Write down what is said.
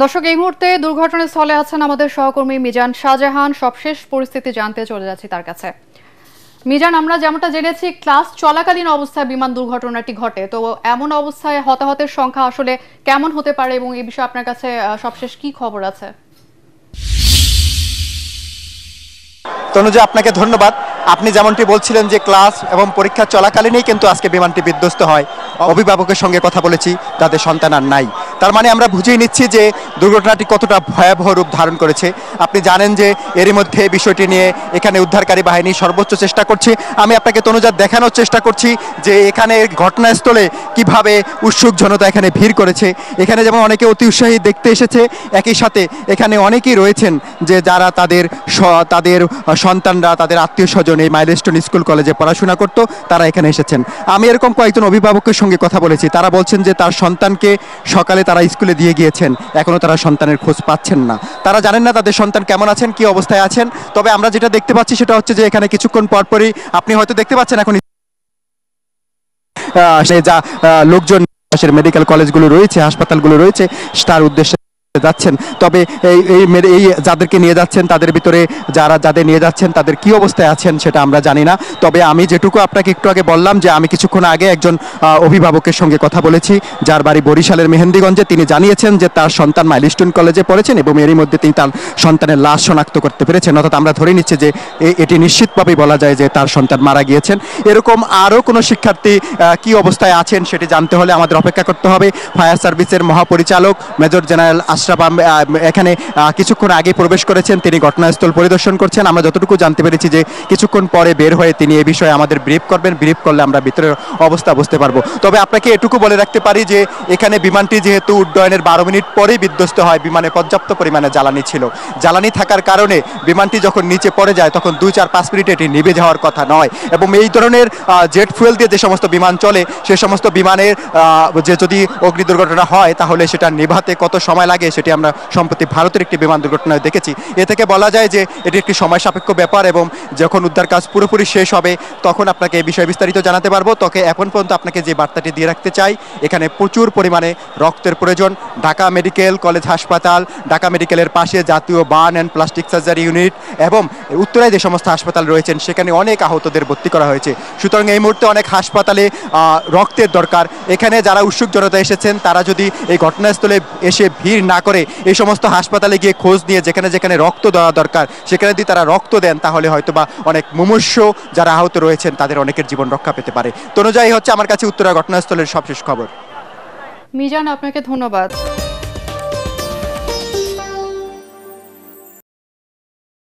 দর্শক, এই মুহূর্তে দুর্ঘটনাস্থলে আছেন আমাদের সহকর্মী মিজান শাহজাহান। সবশেষ পরিস্থিতি জানতে চলে যাচ্ছি তার কাছে। মিজান, আমরা যেমনটা জেনেছি ক্লাস চলাকালীন অবস্থায় বিমান দুর্ঘটনাটি ঘটে, তো এমন অবস্থায় হতাহতের সংখ্যা আসলে কেমন হতে পারে এবং এই বিষয়ে আপনার কাছে সবশেষ কি খবর আছে? তনুজা, আপনাকে ধন্যবাদ। আপনি যেমনটি বলছিলেন যে ক্লাস এবং পরীক্ষা চলাকালীনই কিন্তু আজকে বিমানটি বিধ্বস্ত হয়। অভিভাবকের সঙ্গে কথা বলেছি, তাদের সন্তান আর নাই। তার মানে আমরা বুঝেই নিচ্ছি যে দুর্ঘটনাটি কতটা ভয়াবহ রূপ ধারণ করেছে। আপনি জানেন যে এরই মধ্যে বিষয়টি নিয়ে এখানে উদ্ধারকারী বাহিনী সর্বোচ্চ চেষ্টা করছে। আমি আপনাকে তনুজা দেখানোর চেষ্টা করছি যে এখানে ঘটনাস্থলে কিভাবে উৎসুক জনতা এখানে ভিড় করেছে। এখানে যেমন অনেকে অতি উৎসাহী দেখতে এসেছে, একই সাথে এখানে অনেকেই রয়েছেন যে যারা তাদের সন্তানরা, তাদের আত্মীয় স্বজন এই মাইলস্টোন স্কুল কলেজে পড়াশোনা করতো, তারা এখানে এসেছেন। আমি এরকম কয়েকজন অভিভাবকের সঙ্গে কথা বলেছি, তারা বলছেন যে তার সন্তানকে সকালে তারা স্কুলে দিয়ে গিয়েছেন, এখনও তারা সন্তানের খোঁজ পাচ্ছেন না। তারা জানেন না তাদের সন্তান কেমন আছেন, কি অবস্থায় আছেন। তবে আমরা যেটা দেখতে পাচ্ছি সেটা হচ্ছে যে এখানে কিছুক্ষণ পরপরই আপনি হয়তো দেখতে পাচ্ছেন এখন যা লোকজন মেডিকেল কলেজগুলো রয়েছে, হাসপাতালগুলো রয়েছে, তার উদ্দেশ্যে যাচ্ছেন। তবে এই যাদেরকে নিয়ে যাচ্ছেন তাদের ভিতরে যাদের নিয়ে যাচ্ছেন তাদের কি অবস্থায় আছেন সেটা আমরা জানি না। তবে আমি যেটুকু আপনাকে একটু আগে বললাম যে আমি কিছুক্ষণ আগে একজন অভিভাবকের সঙ্গে কথা বলেছি যার বাড়ি বরিশালের মেহেন্দিগঞ্জে। তিনি জানিয়েছেন যে তার সন্তান মাইলস্টোন কলেজে পড়েছেন এবং এরই মধ্যে তিনি তার সন্তানের লাশ শনাক্ত করতে পেরেছেন। অর্থাৎ আমরা ধরে নিচ্ছি যে এটি নিশ্চিতভাবেই বলা যায় যে তার সন্তান মারা গিয়েছেন। এরকম আরও কোনো শিক্ষার্থী কি অবস্থায় আছেন সেটি জানতে হলে আমাদের অপেক্ষা করতে হবে। ফায়ার সার্ভিসের মহাপরিচালক মেজর জেনারেল এখানে কিছুক্ষণ আগে প্রবেশ করেছেন, তিনি ঘটনাস্থল পরিদর্শন করছেন। আমরা যতটুকু জানতে পেরেছি যে কিছুক্ষণ পরে বের হয়ে তিনি এই বিষয়ে আমাদের ব্রিফ করবেন। ব্রিফ করলে আমরা ভিতরের অবস্থা বুঝতে পারবো। তবে আপনাকে এটুকু বলে রাখতে পারি যে এখানে বিমানটি যেহেতু উড্ডয়নের 12 মিনিট পরেই বিধ্বস্ত হয়, বিমানে পর্যাপ্ত পরিমাণে জ্বালানি ছিল। জ্বালানি থাকার কারণে বিমানটি যখন নিচে পড়ে যায় তখন 2-4-5 মিনিটে এটি নিভে যাওয়ার কথা নয়। এবং এই ধরনের জেট ফুয়েল দিয়ে যে সমস্ত বিমান চলে সে সমস্ত বিমানের যে যদি অগ্নি দুর্ঘটনা হয় তাহলে সেটা নেভাতে কত সময় লাগে সেটি আমরা সম্প্রতি ভারতের একটি বিমান দুর্ঘটনায় দেখেছি। এ থেকে বলা যায় যে এটি একটি সময় সাপেক্ষ ব্যাপার এবং যখন উদ্ধার কাজ পুরোপুরি শেষ হবে তখন আপনাকে এই বিষয়ে বিস্তারিত জানাতে পারবো। তবে এখন পর্যন্ত আপনাকে যে বার্তাটি দিয়ে রাখতে চাই, এখানে প্রচুর পরিমাণে রক্তের প্রয়োজন। ঢাকা মেডিকেল কলেজ হাসপাতাল, ঢাকা মেডিকেলের পাশে জাতীয় burn and plastic surgery unit এবং উত্তরায় যে সমস্ত হাসপাতাল রয়েছেন সেখানে অনেক আহতদের ভর্তি করা হয়েছে। সুতরাং এই মুহূর্তে অনেক হাসপাতালে রক্তের দরকার। এখানে যারা উৎসুক জনতা এসেছেন তারা যদি এই ঘটনাস্থলে এসে ভিড় না করে এই সমস্ত হাসপাতালে গিয়ে খোঁজ নিয়ে যেখানে যেখানে রক্ত দেওয়া দরকার সেখানে যদি তারা রক্ত দেন তাহলে হয়তোবা অনেক মুমূর্ষ যারা আহত রয়েছেন তাদের অনেকের জীবন রক্ষা পেতে পারে। তো অনুযায়ী হচ্ছে আমার কাছে উত্তরা ঘটনাস্থলের সবশেষ খবর। মিজান, আপনাকে ধন্যবাদ।